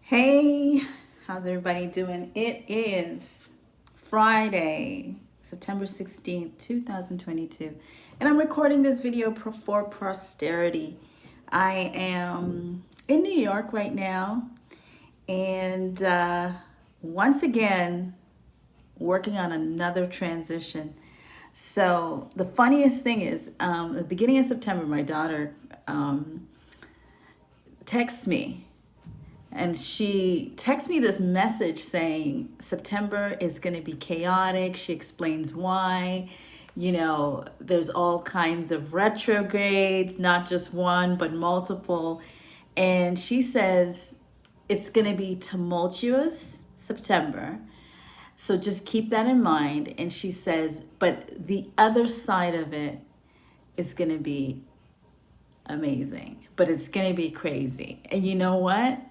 Hey, how's everybody doing? It is Friday, September 16th, 2022, and I'm recording this video for posterity. I am in New York right now, and once again, working on another transition. So, the funniest thing is, the beginning of September, my daughter texts me and she texts me this message saying September is going to be chaotic. She explains why. There's all kinds of retrogrades, not just one, but multiple. And she says it's going to be tumultuous September. So just keep that in mind. And she says, but the other side of it is going to be amazing, but it's going to be crazy. And you know what?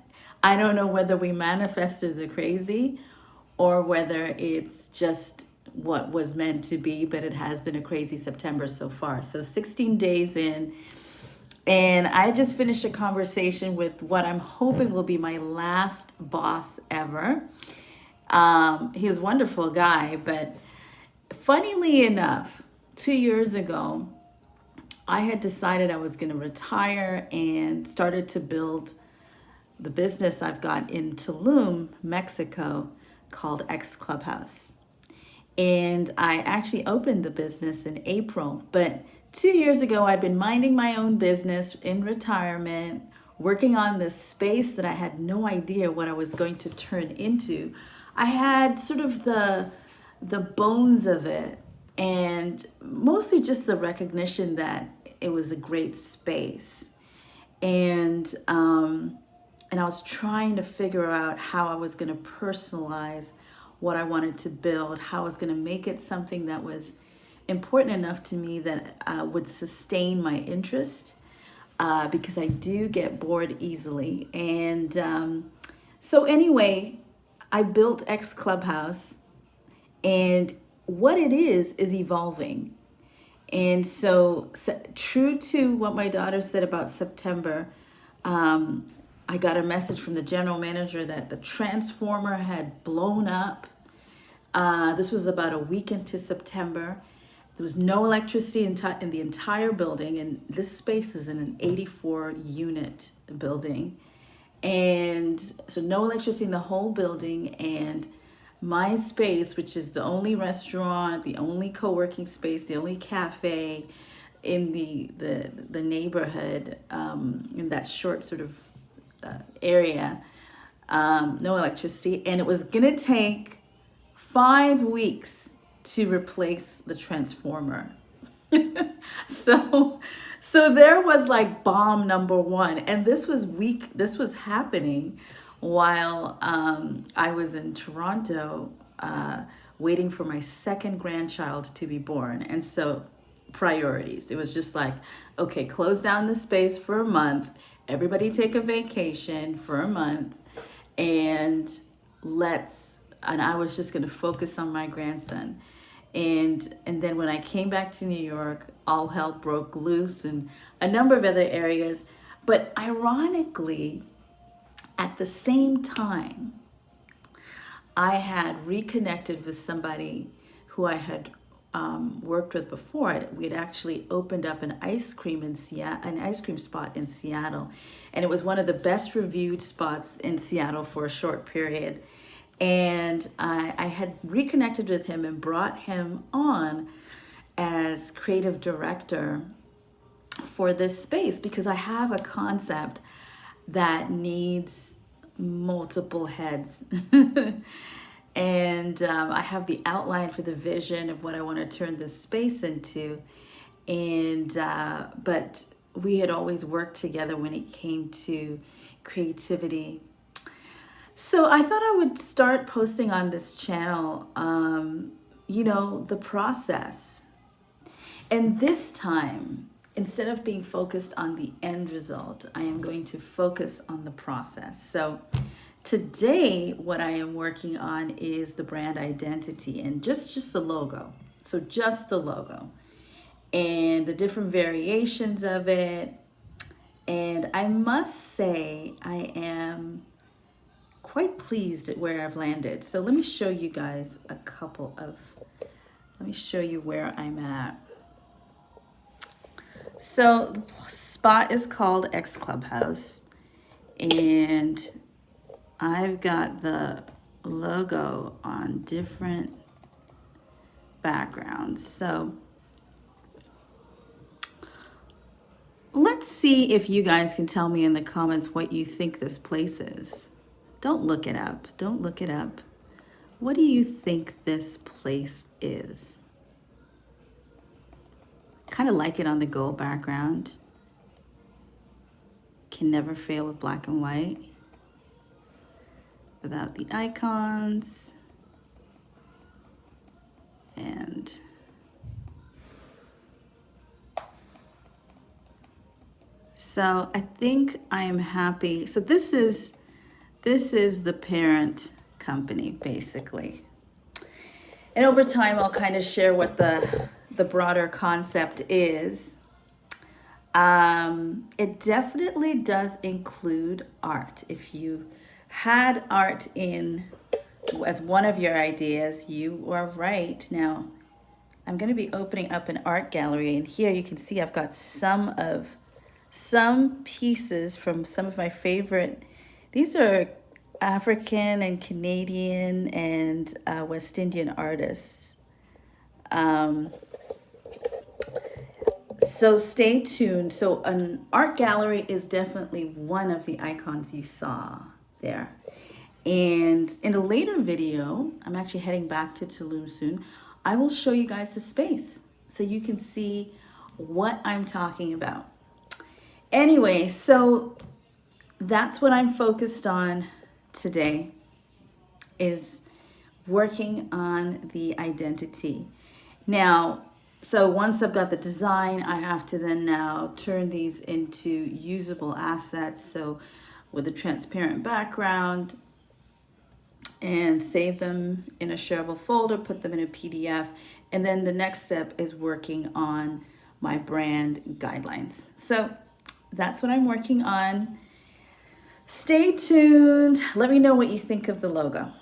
I don't know whether we manifested the crazy or whether it's just what was meant to be, but it has been a crazy September so far. So 16 days in, and I just finished a conversation with what I'm hoping will be my last boss ever. He was a wonderful guy, but funnily enough, 2 years ago, I had decided I was going to retire and started to build the business I've got in Tulum, Mexico, called xclubhouse. And I actually opened the business in April. But 2 years ago, I'd been minding my own business in retirement, working on this space that I had no idea what I was going to turn into. I had sort of the bones of it, and mostly just the recognition that it was a great space. And I was trying to figure out how I was going to personalize what I wanted to build, how I was going to make it something that was important enough to me that would sustain my interest, because I do get bored easily. And so anyway, I built X Clubhouse, and what it is evolving. And so, true to what my daughter said about September, I got a message from the general manager that the transformer had blown up. This was about a week into September. There was no electricity in the entire building, and this space is in an 84 unit building. And so, no electricity in the whole building. And my space, which is the only restaurant, the only co-working space, the only cafe in the neighborhood, in that short sort of area, no electricity, and it was gonna take 5 weeks to replace the transformer. so so there was like bomb number one, and this was happening while I was in Toronto, waiting for my second grandchild to be born. And so priorities, it was just like, okay, close down the space for a month, everybody take a vacation for a month, and I was just going to focus on my grandson. And then when I came back to New York, all hell broke loose in a number of other areas. But ironically, at the same time, I had reconnected with somebody who I had worked with before. We had actually opened up an ice cream spot in Seattle, and it was one of the best reviewed spots in Seattle for a short period. And I had reconnected with him and brought him on as creative director for this space because I have a concept that needs multiple heads. And I have the outline for the vision of what I want to turn this space into. And but we had always worked together when it came to creativity. So I thought I would start posting on this channel, the process. And this time, instead of being focused on the end result, I am going to focus on the process. So today, what I am working on is the brand identity and just the logo. So just the logo and the different variations of it. And I must say, I am quite pleased at where I've landed. So let me show you guys let me show you where I'm at. So the spot is called xclubhouse, and I've got the logo on different backgrounds. So let's see if you guys can tell me in the comments what you think this place is. Don't look it up. Don't look it up. What do you think this place is? Kind of like it on the gold background. Can never fail with black and white. Without the icons. And so I think I am happy. So this is the parent company, basically. And over time, I'll kind of share what the broader concept is. It definitely does include art. If you had art in as one of your ideas, you are right. Now, I'm going to be opening up an art gallery, and here you can see I've got some pieces from some of my favorite. These are African and Canadian and West Indian artists. So stay tuned. So an art gallery is definitely one of the icons you saw there. And in a later video, I'm actually heading back to Tulum soon, I will show you guys the space so you can see what I'm talking about. Anyway, so that's what I'm focused on today, is working on the identity. Now, so once I've got the design, I have to then now turn these into usable assets. So with a transparent background, and save them in a shareable folder, put them in a PDF. And then the next step is working on my brand guidelines. So that's what I'm working on. Stay tuned. Let me know what you think of the logo.